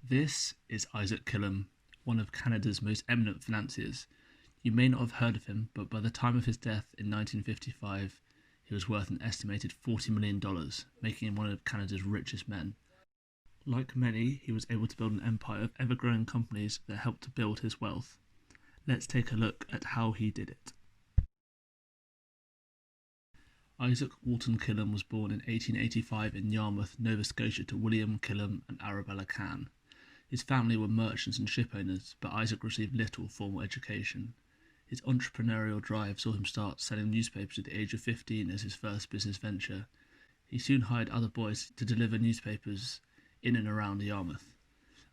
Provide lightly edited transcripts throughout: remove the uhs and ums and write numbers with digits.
This is Izaak Killam, one of Canada's most eminent financiers. You may not have heard of him, but by the time of his death in 1955, he was worth an estimated $40 million, making him one of Canada's richest men. Like many, he was able to build an empire of ever-growing companies that helped to build his wealth. Let's take a look at how he did it. Izaak Walton Killam was born in 1885 in Yarmouth, Nova Scotia to William Killam and Arabella Cann. His family were merchants and shipowners, but Izaak received little formal education. His entrepreneurial drive saw him start selling newspapers at the age of 15 as his first business venture. He soon hired other boys to deliver newspapers in and around Yarmouth.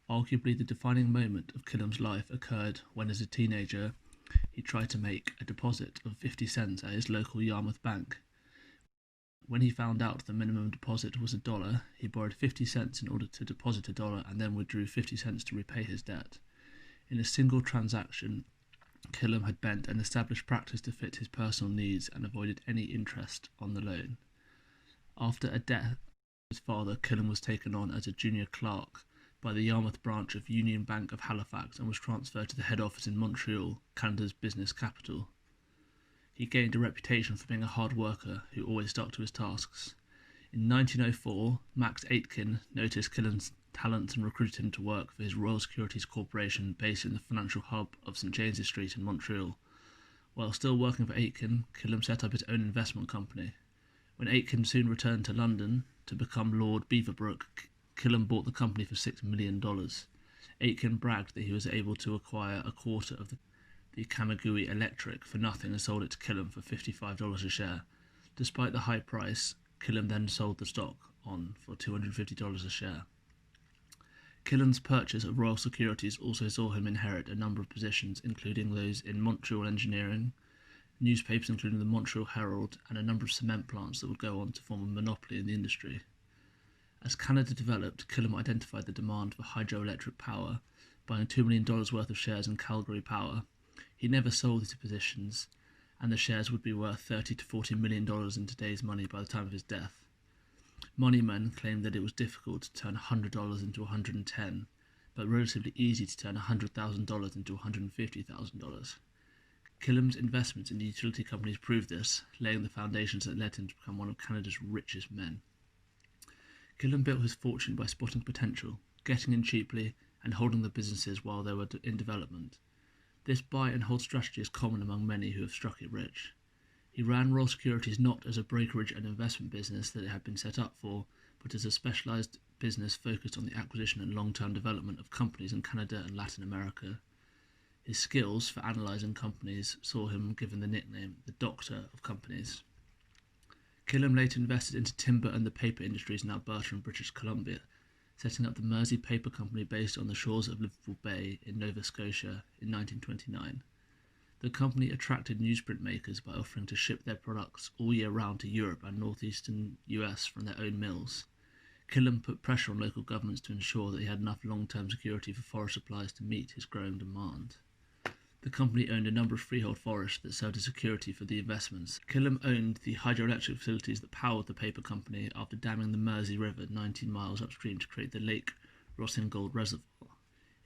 Arguably the defining moment of Killam's life occurred when, as a teenager, he tried to make a deposit of 50 cents at his local Yarmouth bank. When he found out the minimum deposit was $1, he borrowed 50 cents in order to deposit $1 and then withdrew 50 cents to repay his debt. In a single transaction, Killam had bent an established practice to fit his personal needs and avoided any interest on the loan. After a death of his father, Killam was taken on as a junior clerk by the Yarmouth branch of Union Bank of Halifax and was transferred to the head office in Montreal, Canada's business capital. He gained a reputation for being a hard worker who always stuck to his tasks. In 1904, Max Aitken noticed Killam's talents and recruited him to work for his Royal Securities Corporation based in the financial hub of St James's Street in Montreal. While still working for Aitken, Killam set up his own investment company. When Aitken soon returned to London to become Lord Beaverbrook, Killam bought the company for $6 million. Aitken bragged that he was able to acquire a quarter of the Kamagui Electric for nothing and sold it to Killam for $55 a share. Despite the high price, Killam then sold the stock on for $250 a share. Killam's purchase of Royal Securities also saw him inherit a number of positions, including those in Montreal engineering, newspapers including the Montreal Herald, and a number of cement plants that would go on to form a monopoly in the industry. As Canada developed, Killam identified the demand for hydroelectric power, buying $2 million worth of shares in Calgary Power. He never sold his positions, and the shares would be worth $30 to $40 million in today's money by the time of his death. Moneymen claimed that it was difficult to turn $100 into $110, but relatively easy to turn $100,000 into $150,000. Killam's investments in the utility companies proved this, laying the foundations that led him to become one of Canada's richest men. Killam built his fortune by spotting potential, getting in cheaply, and holding the businesses while they were in development. This buy and hold strategy is common among many who have struck it rich. He ran Royal Securities not as a brokerage and investment business that it had been set up for, but as a specialised business focused on the acquisition and long-term development of companies in Canada and Latin America. His skills for analysing companies saw him given the nickname the Doctor of Companies. Killam later invested into timber and the paper industries in Alberta and British Columbia, setting up the Mersey Paper Company based on the shores of Liverpool Bay in Nova Scotia in 1929. The company attracted newsprint makers by offering to ship their products all year round to Europe and northeastern US from their own mills. Killam put pressure on local governments to ensure that he had enough long-term security for forest supplies to meet his growing demand. The company owned a number of freehold forests that served as security for the investments. Killam owned the hydroelectric facilities that powered the paper company after damming the Mersey River 19 miles upstream to create the Lake Rossingold Reservoir.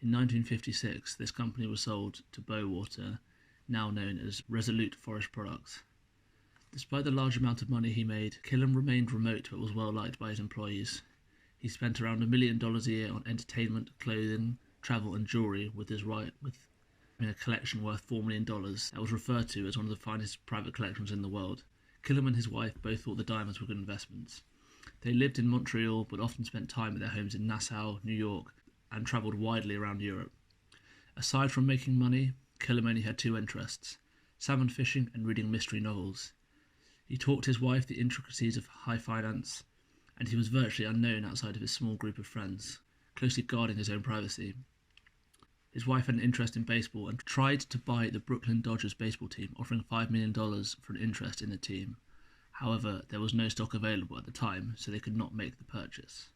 In 1956, this company was sold to Bowater, now known as Resolute Forest Products. Despite the large amount of money he made, Killam remained remote but was well liked by his employees. He spent around $1 million a year on entertainment, clothing, travel and jewellery, with a collection worth $4 million that was referred to as one of the finest private collections in the world. Killam and his wife both thought the diamonds were good investments. They lived in Montreal but often spent time at their homes in Nassau, New York, and travelled widely around Europe. Aside from making money, Killam only had two interests: salmon fishing and reading mystery novels. He taught his wife the intricacies of high finance, and he was virtually unknown outside of his small group of friends, closely guarding his own privacy. His wife had an interest in baseball and tried to buy the Brooklyn Dodgers baseball team, offering $5 million for an interest in the team. However, there was no stock available at the time, so they could not make the purchase.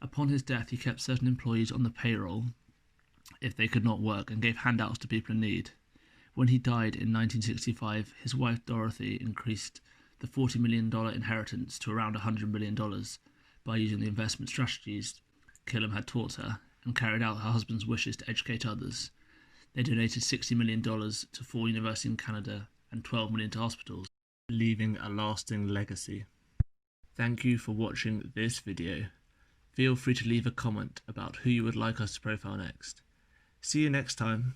Upon his death, he kept certain employees on the payroll if they could not work and gave handouts to people in need. When he died in 1965, his wife Dorothy increased the $40 million inheritance to around $100 million by using the investment strategies Killam had taught her, and carried out her husband's wishes to educate others. They donated $60 million to 4 universities in Canada and $12 million to hospitals, leaving a lasting legacy. Thank you for watching this video. Feel free to leave a comment about who you would like us to profile next. See you next time.